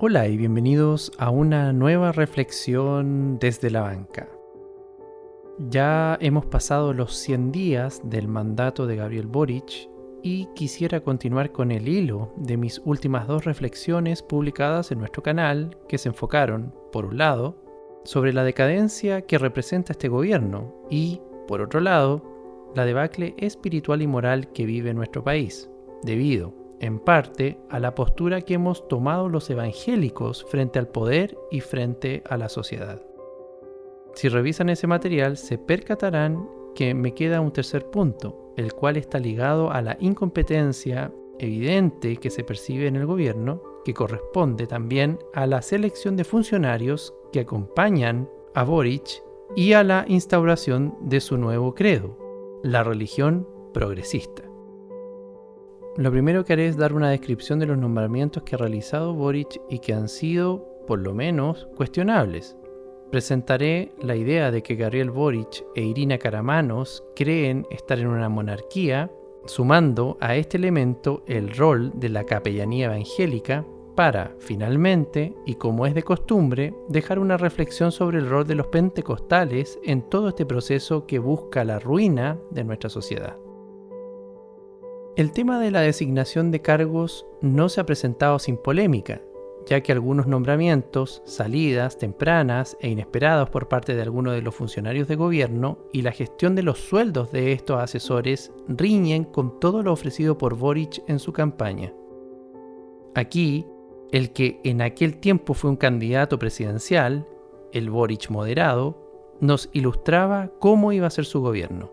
Hola y bienvenidos a una nueva reflexión desde la banca. Ya hemos pasado los 100 días del mandato de Gabriel Boric y quisiera continuar con el hilo de mis últimas dos reflexiones publicadas en nuestro canal que se enfocaron, por un lado, sobre la decadencia que representa este gobierno y, por otro lado, la debacle espiritual y moral que vive nuestro país, debido, en parte, a la postura que hemos tomado los evangélicos frente al poder y frente a la sociedad. Si revisan ese material, se percatarán que me queda un tercer punto, el cual está ligado a la incompetencia evidente que se percibe en el gobierno, que corresponde también a la selección de funcionarios que acompañan a Boric y a la instauración de su nuevo credo, la religión progresista. Lo primero que haré es dar una descripción de los nombramientos que ha realizado Boric y que han sido, por lo menos, cuestionables. Presentaré la idea de que Gabriel Boric e Irina Karamanos creen estar en una monarquía, sumando a este elemento el rol de la capellanía evangélica para, finalmente, y como es de costumbre, dejar una reflexión sobre el rol de los pentecostales en todo este proceso que busca la ruina de nuestra sociedad. El tema de la designación de cargos no se ha presentado sin polémica, ya que algunos nombramientos, salidas tempranas e inesperadas por parte de algunos de los funcionarios de gobierno y la gestión de los sueldos de estos asesores riñen con todo lo ofrecido por Boric en su campaña. Aquí, el que en aquel tiempo fue un candidato presidencial, el Boric moderado, nos ilustraba cómo iba a ser su gobierno.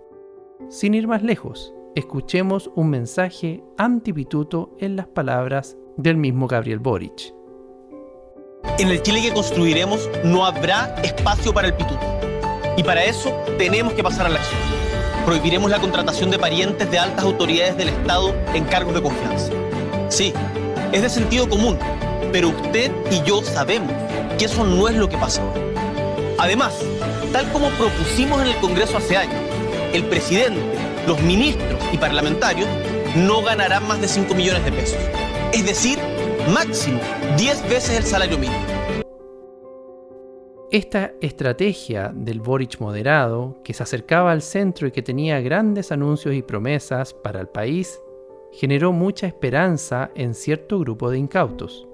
Sin ir más lejos, escuchemos un mensaje antipituto en las palabras del mismo Gabriel Boric. En el Chile que construiremos no habrá espacio para el pituto. Y para eso tenemos que pasar a la acción. Prohibiremos la contratación de parientes de altas autoridades del Estado en cargos de confianza. Sí, es de sentido común, pero usted y yo sabemos que eso no es lo que pasa ahora. Además, tal como propusimos en el Congreso hace años, el presidente, los ministros y parlamentarios no ganarán más de 5 millones de pesos. Es decir, máximo 10 veces el salario mínimo. Esta estrategia del Boric moderado, que se acercaba al centro y que tenía grandes anuncios y promesas para el país, generó mucha esperanza en cierto grupo de incautos.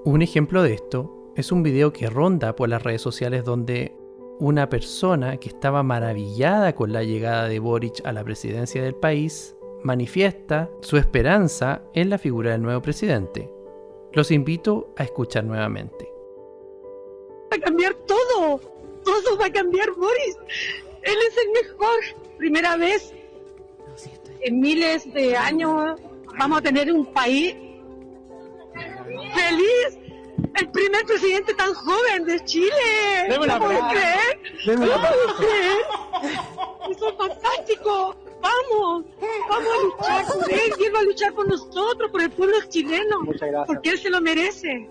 Un ejemplo de esto es un video que ronda por las redes sociales donde una persona que estaba maravillada con la llegada de Boric a la presidencia del país manifiesta su esperanza en la figura del nuevo presidente. Los invito a escuchar nuevamente. Va a cambiar todo va a cambiar, Boris. Él es el mejor. Primera vez en miles de años vamos a tener un país feliz. El primer presidente tan joven de Chile. ¿No puedo creer? ¿No puedo creer? Eso es fantástico. Vamos a luchar por él y él va a luchar por nosotros, por el pueblo chileno. Muchas gracias. Porque él se lo merece.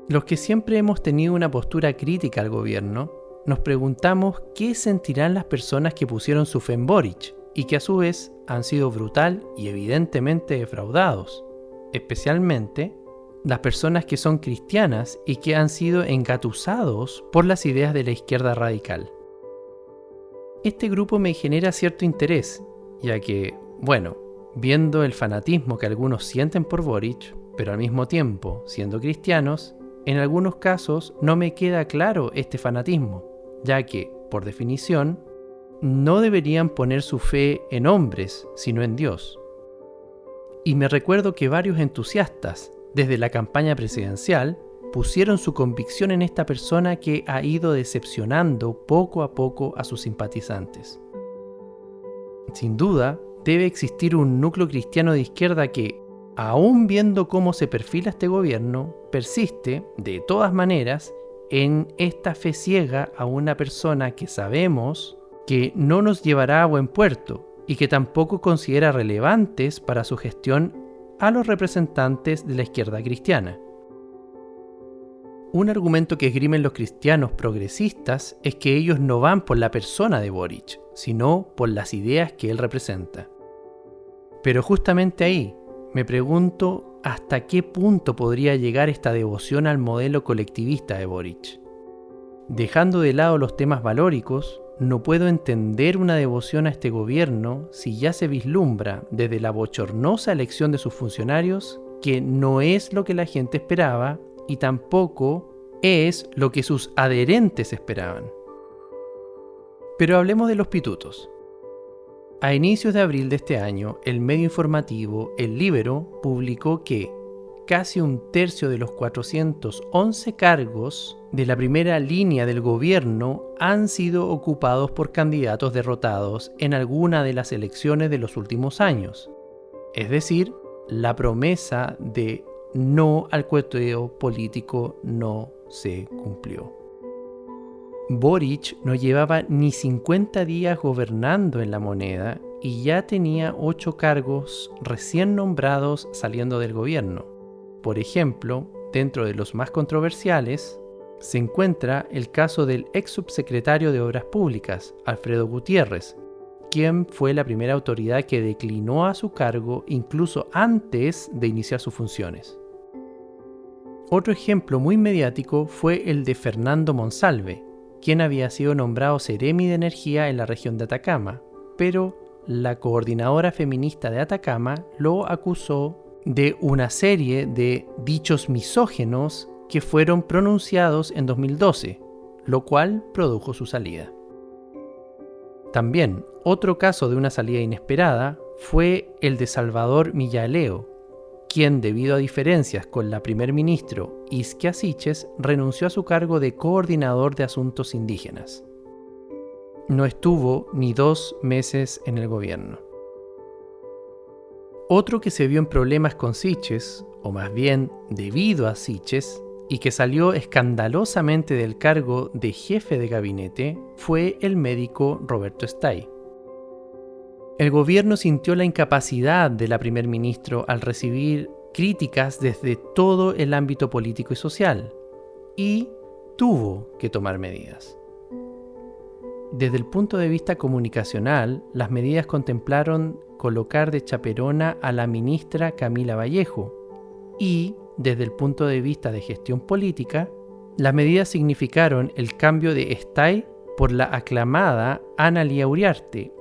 Los que siempre hemos tenido una postura crítica al gobierno, nos preguntamos qué sentirán las personas que pusieron su fe en Boric y que a su vez han sido brutal y evidentemente defraudados, especialmente las personas que son cristianas y que han sido engatusados por las ideas de la izquierda radical. Este grupo me genera cierto interés, ya que, viendo el fanatismo que algunos sienten por Boric, pero al mismo tiempo siendo cristianos, en algunos casos no me queda claro este fanatismo, ya que, por definición, no deberían poner su fe en hombres, sino en Dios. Y me recuerdo que varios entusiastas, desde la campaña presidencial, pusieron su convicción en esta persona que ha ido decepcionando poco a poco a sus simpatizantes. Sin duda, debe existir un núcleo cristiano de izquierda que, aún viendo cómo se perfila este gobierno, persiste, de todas maneras, en esta fe ciega a una persona que sabemos que no nos llevará a buen puerto y que tampoco considera relevantes para su gestión a los representantes de la izquierda cristiana. Un argumento que esgrimen los cristianos progresistas es que ellos no van por la persona de Boric, sino por las ideas que él representa. Pero justamente ahí me pregunto hasta qué punto podría llegar esta devoción al modelo colectivista de Boric. Dejando de lado los temas valóricos, no puedo entender una devoción a este gobierno si ya se vislumbra desde la bochornosa elección de sus funcionarios que no es lo que la gente esperaba y tampoco es lo que sus adherentes esperaban. Pero hablemos de los pitutos. A inicios de abril de este año, el medio informativo El Líbero publicó que casi un tercio de los 411 cargos de la primera línea del gobierno han sido ocupados por candidatos derrotados en alguna de las elecciones de los últimos años. Es decir, la promesa de no al cueteo político no se cumplió. Boric no llevaba ni 50 días gobernando en La Moneda y ya tenía 8 cargos recién nombrados saliendo del gobierno. Por ejemplo, dentro de los más controversiales, se encuentra el caso del ex subsecretario de Obras Públicas, Alfredo Gutiérrez, quien fue la primera autoridad que declinó a su cargo incluso antes de iniciar sus funciones. Otro ejemplo muy mediático fue el de Fernando Monsalve, quien había sido nombrado Seremi de Energía en la región de Atacama, pero la coordinadora feminista de Atacama lo acusó de una serie de dichos misógenos que fueron pronunciados en 2012, lo cual produjo su salida. También, otro caso de una salida inesperada fue el de Salvador Millaleo, quien, debido a diferencias con la primer ministro Isquia Siches, renunció a su cargo de coordinador de asuntos indígenas. No estuvo ni 2 meses en el gobierno. Otro que se vio en problemas con Siches, o más bien debido a Siches, y que salió escandalosamente del cargo de jefe de gabinete, fue el médico Roberto Stay. El gobierno sintió la incapacidad de la primer ministro al recibir críticas desde todo el ámbito político y social, y tuvo que tomar medidas. Desde el punto de vista comunicacional, las medidas contemplaron colocar de chaperona a la ministra Camila Vallejo y, desde el punto de vista de gestión política, las medidas significaron el cambio de Stay por la aclamada Ana Lía Uriarte,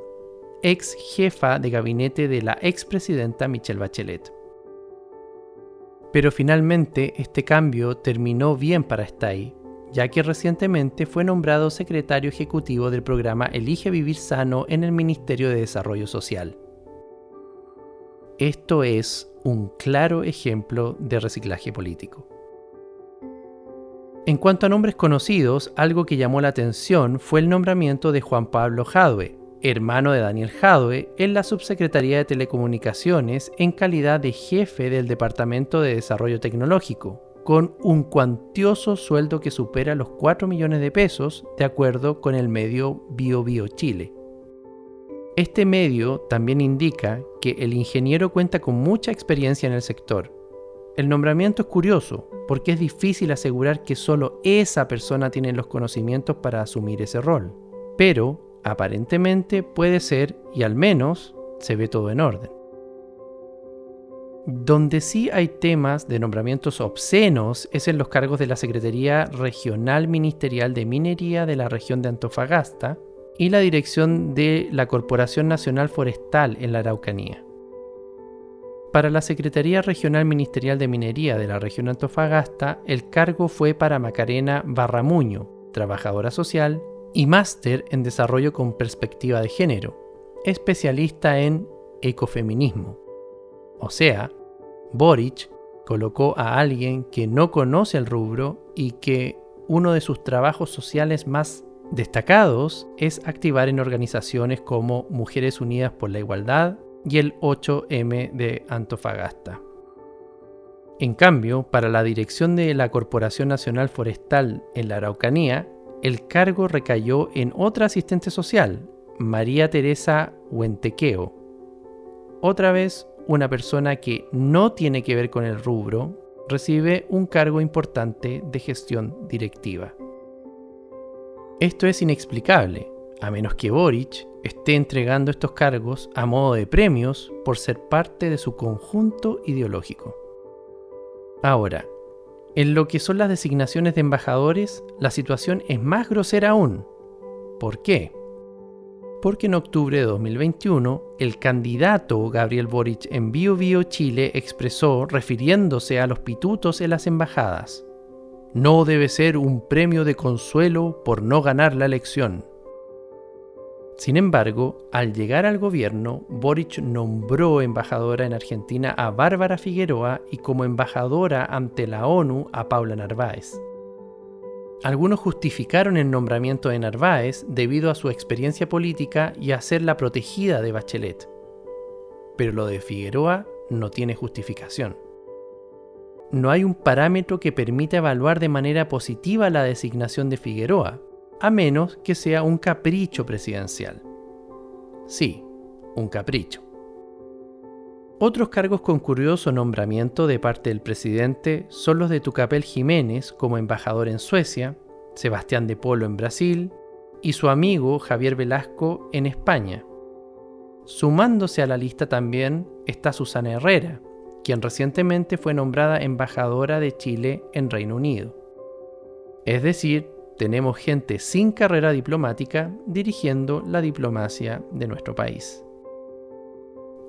ex jefa de gabinete de la expresidenta Michelle Bachelet. Pero finalmente este cambio terminó bien para Stay, ya que recientemente fue nombrado secretario ejecutivo del programa Elige Vivir Sano en el Ministerio de Desarrollo Social. Esto es un claro ejemplo de reciclaje político. En cuanto a nombres conocidos, algo que llamó la atención fue el nombramiento de Juan Pablo Jadwe, hermano de Daniel Jadwe, en la Subsecretaría de Telecomunicaciones en calidad de jefe del Departamento de Desarrollo Tecnológico, con un cuantioso sueldo que supera los 4 millones de pesos, de acuerdo con el medio BioBio Chile. Este medio también indica que el ingeniero cuenta con mucha experiencia en el sector. El nombramiento es curioso, porque es difícil asegurar que solo esa persona tiene los conocimientos para asumir ese rol, pero aparentemente puede ser, y al menos se ve todo en orden. Donde sí hay temas de nombramientos obscenos es en los cargos de la Secretaría Regional Ministerial de Minería de la región de Antofagasta y la dirección de la Corporación Nacional Forestal en la Araucanía. Para la Secretaría Regional Ministerial de Minería de la región de Antofagasta, el cargo fue para Macarena Barramuño, trabajadora social y máster en desarrollo con perspectiva de género, especialista en ecofeminismo. O sea, Boric colocó a alguien que no conoce el rubro y que uno de sus trabajos sociales más destacados es activar en organizaciones como Mujeres Unidas por la Igualdad y el 8M de Antofagasta. En cambio, para la dirección de la Corporación Nacional Forestal en la Araucanía, el cargo recayó en otra asistente social, María Teresa Huentequeo. Otra vez, una persona que no tiene que ver con el rubro recibe un cargo importante de gestión directiva. Esto es inexplicable, a menos que Boric esté entregando estos cargos a modo de premios por ser parte de su conjunto ideológico. Ahora, en lo que son las designaciones de embajadores, la situación es más grosera aún. ¿Por qué? Porque en octubre de 2021, el candidato Gabriel Boric en Bío Bío, Chile, expresó, refiriéndose a los pitutos en las embajadas: no debe ser un premio de consuelo por no ganar la elección. Sin embargo, al llegar al gobierno, Boric nombró embajadora en Argentina a Bárbara Figueroa y como embajadora ante la ONU a Paula Narváez. Algunos justificaron el nombramiento de Narváez debido a su experiencia política y a ser la protegida de Bachelet. Pero lo de Figueroa no tiene justificación. No hay un parámetro que permita evaluar de manera positiva la designación de Figueroa, a menos que sea un capricho presidencial. Sí, un capricho. Otros cargos con curioso nombramiento de parte del presidente son los de Tucapel Jiménez como embajador en Suecia, Sebastián de Polo en Brasil y su amigo Javier Velasco en España. Sumándose a la lista también está Susana Herrera, quien recientemente fue nombrada embajadora de Chile en Reino Unido. Es decir, tenemos gente sin carrera diplomática dirigiendo la diplomacia de nuestro país.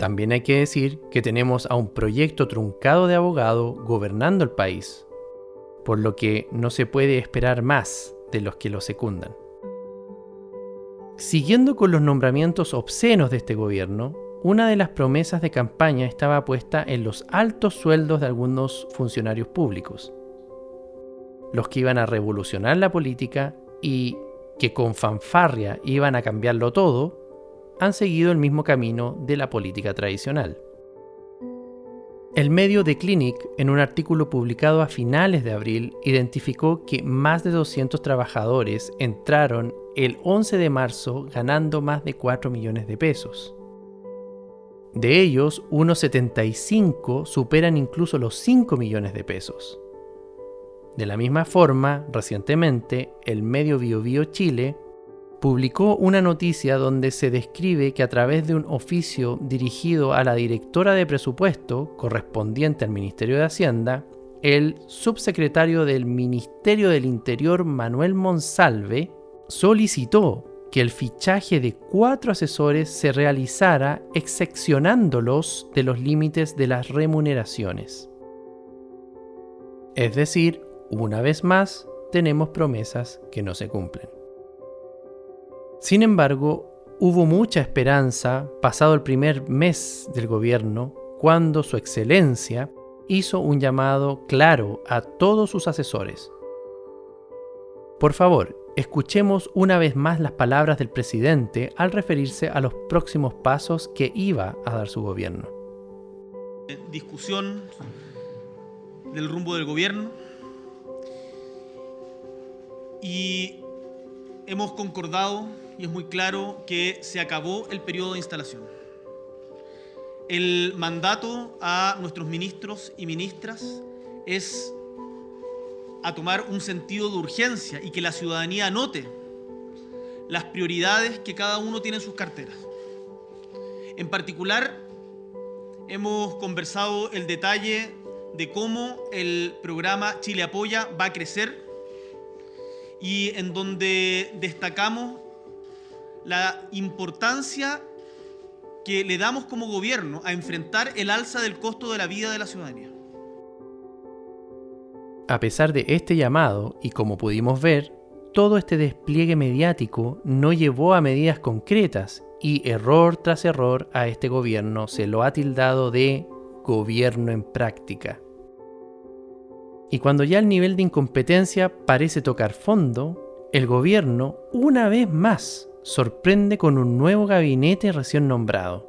También hay que decir que tenemos a un proyecto truncado de abogado gobernando el país, por lo que no se puede esperar más de los que lo secundan. Siguiendo con los nombramientos obscenos de este gobierno, una de las promesas de campaña estaba puesta en los altos sueldos de algunos funcionarios públicos, los que iban a revolucionar la política y que con fanfarria iban a cambiarlo todo, han seguido el mismo camino de la política tradicional. El medio The Clinic, en un artículo publicado a finales de abril, identificó que más de 200 trabajadores entraron el 11 de marzo ganando más de 4 millones de pesos. De ellos, unos 75 superan incluso los 5 millones de pesos. De la misma forma, recientemente, el medio Bío Bío Chile publicó una noticia donde se describe que a través de un oficio dirigido a la directora de presupuesto correspondiente al Ministerio de Hacienda, el subsecretario del Ministerio del Interior, Manuel Monsalve, solicitó que el fichaje de 4 asesores se realizara excepcionándolos de los límites de las remuneraciones. Es decir, una vez más, tenemos promesas que no se cumplen. Sin embargo, hubo mucha esperanza pasado el primer mes del gobierno, cuando Su Excelencia hizo un llamado claro a todos sus asesores. Por favor, escuchemos una vez más las palabras del presidente al referirse a los próximos pasos que iba a dar su gobierno. Discusión del rumbo del gobierno y hemos concordado, y es muy claro, que se acabó el periodo de instalación. El mandato a nuestros ministros y ministras es a tomar un sentido de urgencia y que la ciudadanía anote las prioridades que cada uno tiene en sus carteras. En particular, hemos conversado el detalle de cómo el programa Chile Apoya va a crecer y en donde destacamos la importancia que le damos como gobierno a enfrentar el alza del costo de la vida de la ciudadanía. A pesar de este llamado, y como pudimos ver, todo este despliegue mediático no llevó a medidas concretas y error tras error a este gobierno se lo ha tildado de gobierno en práctica. Y cuando ya el nivel de incompetencia parece tocar fondo, el gobierno, una vez más, sorprende con un nuevo gabinete recién nombrado.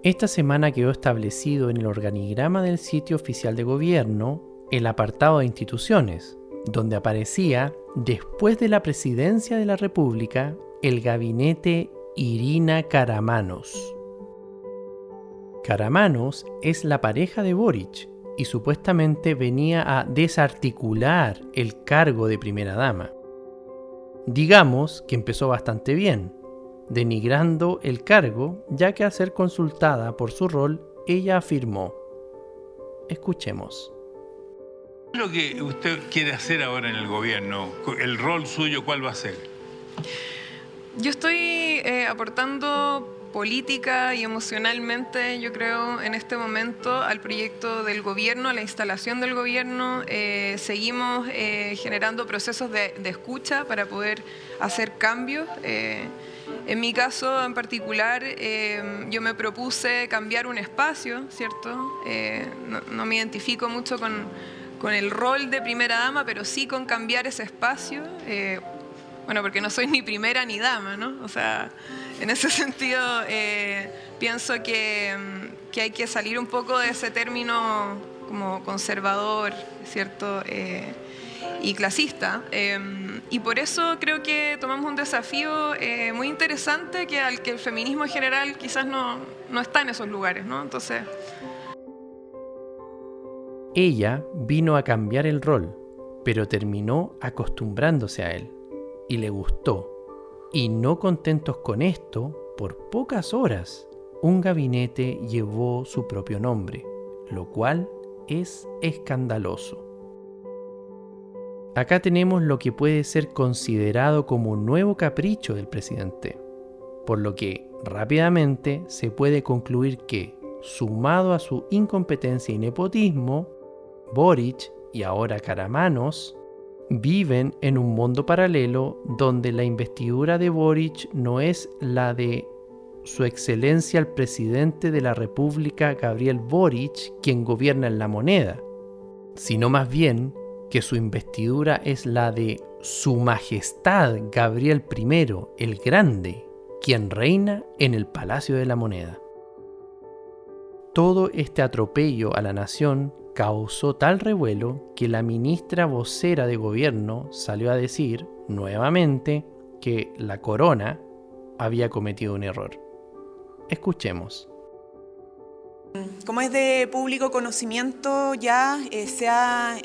Esta semana quedó establecido en el organigrama del sitio oficial de gobierno el apartado de instituciones, donde aparecía, después de la presidencia de la República, el gabinete Irina Karamanos. Karamanos es la pareja de Boric y supuestamente venía a desarticular el cargo de primera dama. Digamos que empezó bastante bien, denigrando el cargo, ya que al ser consultada por su rol, ella afirmó: Escuchemos. ¿Qué es lo que usted quiere hacer ahora en el gobierno? ¿El rol suyo cuál va a ser? Yo estoy aportando política y emocionalmente, yo creo, en este momento al proyecto del gobierno, a la instalación del gobierno. Seguimos generando procesos de escucha para poder hacer cambios. En mi caso en particular, yo me propuse cambiar un espacio, ¿cierto? No me identifico mucho con el rol de primera dama, pero sí con cambiar ese espacio. Bueno, porque no soy ni primera ni dama, ¿no? O sea, en ese sentido pienso que hay que salir un poco de ese término como conservador, ¿cierto? Y clasista. Y por eso creo que tomamos un desafío muy interesante al que el feminismo en general quizás no está en esos lugares, ¿no? Entonces... Ella vino a cambiar el rol, pero terminó acostumbrándose a él. Y le gustó. Y no contentos con esto, por pocas horas, un gabinete llevó su propio nombre, lo cual es escandaloso. Acá tenemos lo que puede ser considerado como un nuevo capricho del presidente, por lo que rápidamente se puede concluir que, sumado a su incompetencia y nepotismo, Boric y ahora Karamanos viven en un mundo paralelo donde la investidura de Boric no es la de Su Excelencia el Presidente de la República Gabriel Boric, quien gobierna en la moneda, sino más bien que su investidura es la de Su Majestad Gabriel I el Grande, quien reina en el Palacio de la Moneda. Todo este atropello a la nación causó tal revuelo que la ministra vocera de gobierno salió a decir nuevamente que la corona había cometido un error. Escuchemos. Como es de público conocimiento, ya se ha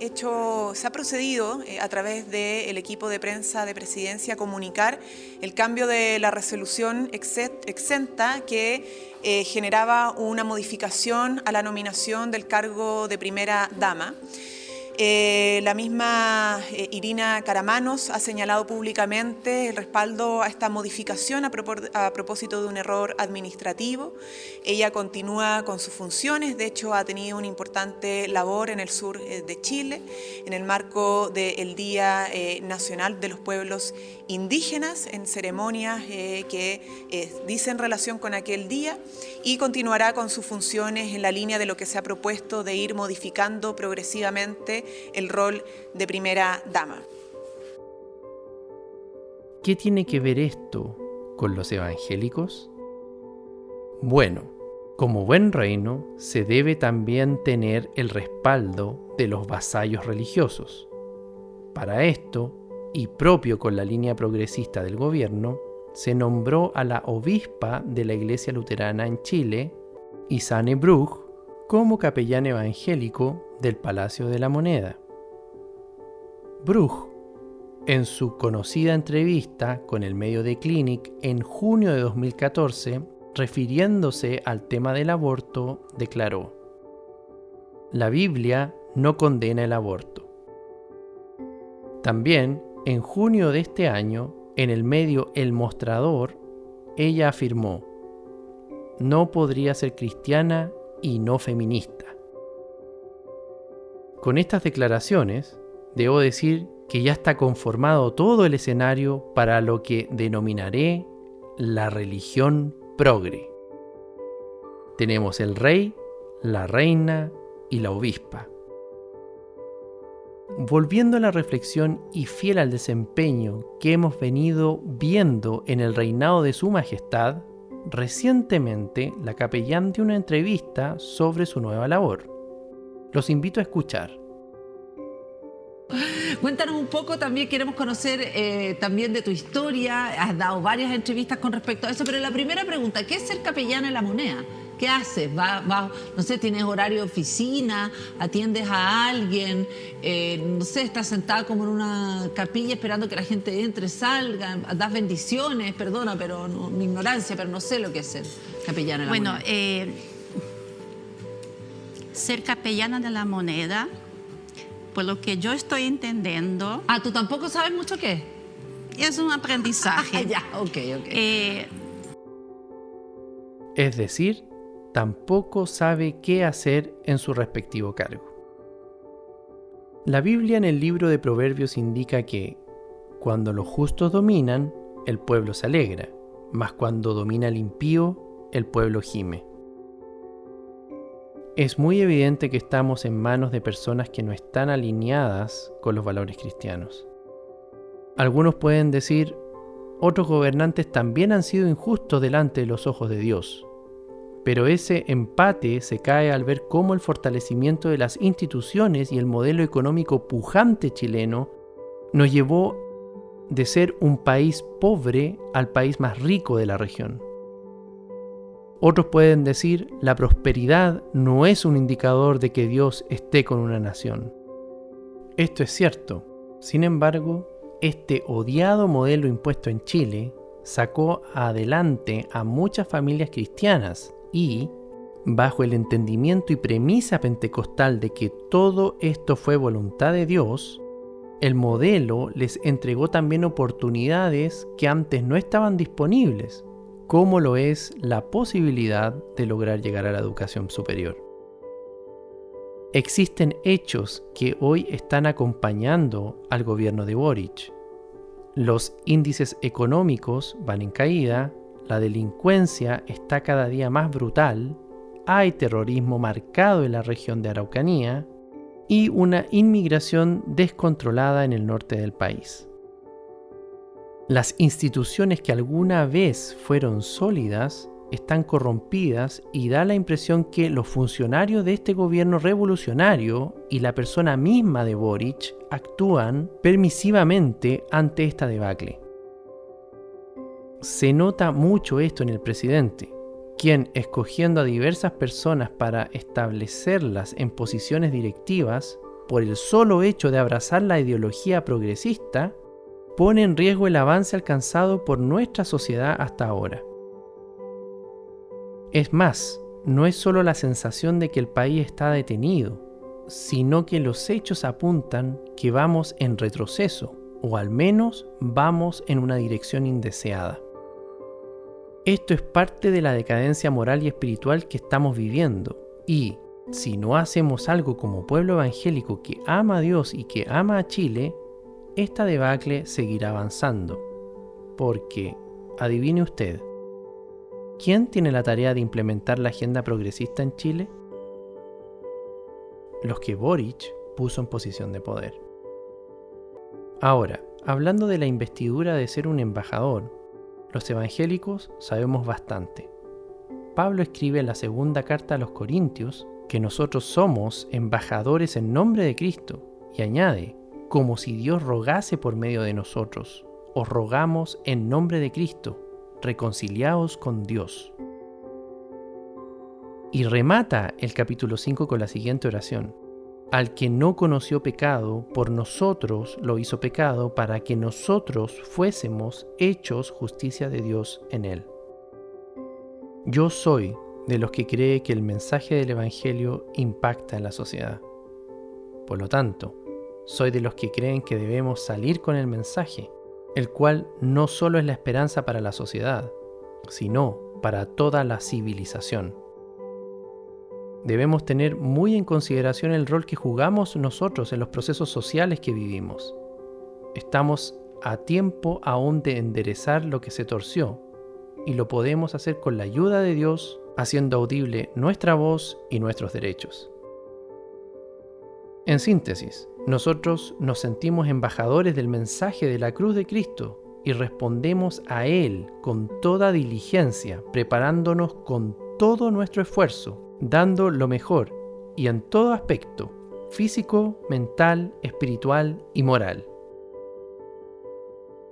procedido a través del equipo de prensa de Presidencia a comunicar el cambio de la resolución exenta que generaba una modificación a la nominación del cargo de primera dama. La misma Irina Karamanos ha señalado públicamente el respaldo a esta modificación a propósito de un error administrativo. Ella continúa con sus funciones, de hecho ha tenido una importante labor en el sur de Chile, en el marco del Día Nacional de los Pueblos Indígenas, en ceremonias que dicen relación con aquel día, y continuará con sus funciones en la línea de lo que se ha propuesto de ir modificando progresivamente el rol de primera dama. ¿Qué tiene que ver esto con los evangélicos? Bueno, como buen reino se debe también tener el respaldo de los vasallos religiosos. Para esto, y propio con la línea progresista del gobierno, se nombró a la obispa de la Iglesia Luterana en Chile, Isane Bruch, como capellán evangélico del Palacio de la Moneda. Bruch, en su conocida entrevista con el medio The Clinic en junio de 2014, refiriéndose al tema del aborto, declaró: "La Biblia no condena el aborto". También, en junio de este año, en el medio El Mostrador, ella afirmó: "No podría ser cristiana y no feminista". Con estas declaraciones, debo decir que ya está conformado todo el escenario para lo que denominaré la religión progre. Tenemos el rey, la reina y la obispa. Volviendo a la reflexión y fiel al desempeño que hemos venido viendo en el reinado de Su Majestad, recientemente la capellán dio una entrevista sobre su nueva labor. Los invito a escuchar. Cuéntanos un poco, también queremos conocer también de tu historia. Has dado varias entrevistas con respecto a eso, pero la primera pregunta, ¿qué es ser capellán en la Moneda? ¿Qué haces? No sé, ¿tienes horario de oficina? ¿Atiendes a alguien? No sé, ¿estás sentada como en una capilla esperando que la gente entre, salga? ¿Das bendiciones? Perdona, pero mi ignorancia, pero no sé lo que es ser capellán en la Moneda. ser capellana de la moneda, por lo que yo estoy entendiendo, Ah, ¿tú tampoco sabes mucho qué? es un aprendizaje. Ya, ok. Es decir, tampoco sabe qué hacer en su respectivo cargo. La Biblia en el libro de Proverbios indica que cuando los justos dominan, el pueblo se alegra, mas cuando domina el impío, el pueblo gime. Es muy evidente que estamos en manos de personas que no están alineadas con los valores cristianos. Algunos pueden decir, otros gobernantes también han sido injustos delante de los ojos de Dios. Pero ese empate se cae al ver cómo el fortalecimiento de las instituciones y el modelo económico pujante chileno nos llevó de ser un país pobre al país más rico de la región. Otros pueden decir, la prosperidad no es un indicador de que Dios esté con una nación. Esto es cierto. Sin embargo, este odiado modelo impuesto en Chile sacó adelante a muchas familias cristianas y, bajo el entendimiento y premisa pentecostal de que todo esto fue voluntad de Dios, el modelo les entregó también oportunidades que antes no estaban disponibles, como lo es la posibilidad de lograr llegar a la educación superior. Existen hechos que hoy están acompañando al gobierno de Boric. Los índices económicos van en caída, la delincuencia está cada día más brutal, hay terrorismo marcado en la región de Araucanía y una inmigración descontrolada en el norte del país. Las instituciones que alguna vez fueron sólidas están corrompidas y da la impresión que los funcionarios de este gobierno revolucionario y la persona misma de Boric actúan permisivamente ante esta debacle. Se nota mucho esto en el presidente, quien, escogiendo a diversas personas para establecerlas en posiciones directivas, por el solo hecho de abrazar la ideología progresista, pone en riesgo el avance alcanzado por nuestra sociedad hasta ahora. Es más, no es solo la sensación de que el país está detenido, sino que los hechos apuntan que vamos en retroceso, o al menos vamos en una dirección indeseada. Esto es parte de la decadencia moral y espiritual que estamos viviendo, y si no hacemos algo como pueblo evangélico que ama a Dios y que ama a Chile, esta debacle seguirá avanzando. Porque, adivine usted, ¿quién tiene la tarea de implementar la agenda progresista en Chile? Los que Boric puso en posición de poder. Ahora, hablando de la investidura de ser un embajador, los evangélicos sabemos bastante. Pablo escribe en la segunda carta a los Corintios que nosotros somos embajadores en nombre de Cristo y añade, como si Dios rogase por medio de nosotros, os rogamos en nombre de Cristo, reconciliaos con Dios. Y remata el capítulo 5 con la siguiente oración. Al que no conoció pecado, por nosotros lo hizo pecado para que nosotros fuésemos hechos justicia de Dios en él. Yo soy de los que cree que el mensaje del Evangelio impacta en la sociedad. Por lo tanto, soy de los que creen que debemos salir con el mensaje, el cual no solo es la esperanza para la sociedad, sino para toda la civilización. Debemos tener muy en consideración el rol que jugamos nosotros en los procesos sociales que vivimos. Estamos a tiempo aún de enderezar lo que se torció, y lo podemos hacer con la ayuda de Dios, haciendo audible nuestra voz y nuestros derechos. En síntesis, nosotros nos sentimos embajadores del mensaje de la cruz de Cristo y respondemos a Él con toda diligencia, preparándonos con todo nuestro esfuerzo, dando lo mejor y en todo aspecto, físico, mental, espiritual y moral.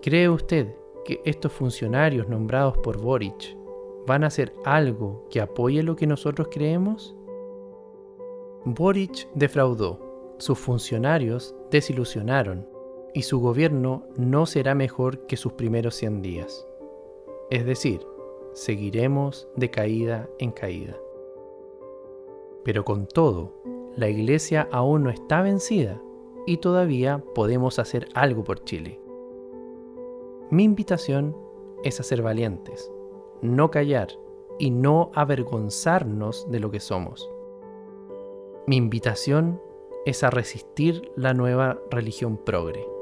¿Cree usted que estos funcionarios nombrados por Boric van a hacer algo que apoye lo que nosotros creemos? Boric defraudó, sus funcionarios desilusionaron y su gobierno no será mejor que sus primeros 100 días. Es decir, seguiremos de caída en caída. Pero con todo, la Iglesia aún no está vencida y todavía podemos hacer algo por Chile. Mi invitación es a ser valientes, no callar y no avergonzarnos de lo que somos. Mi invitación es a resistir la nueva religión progre.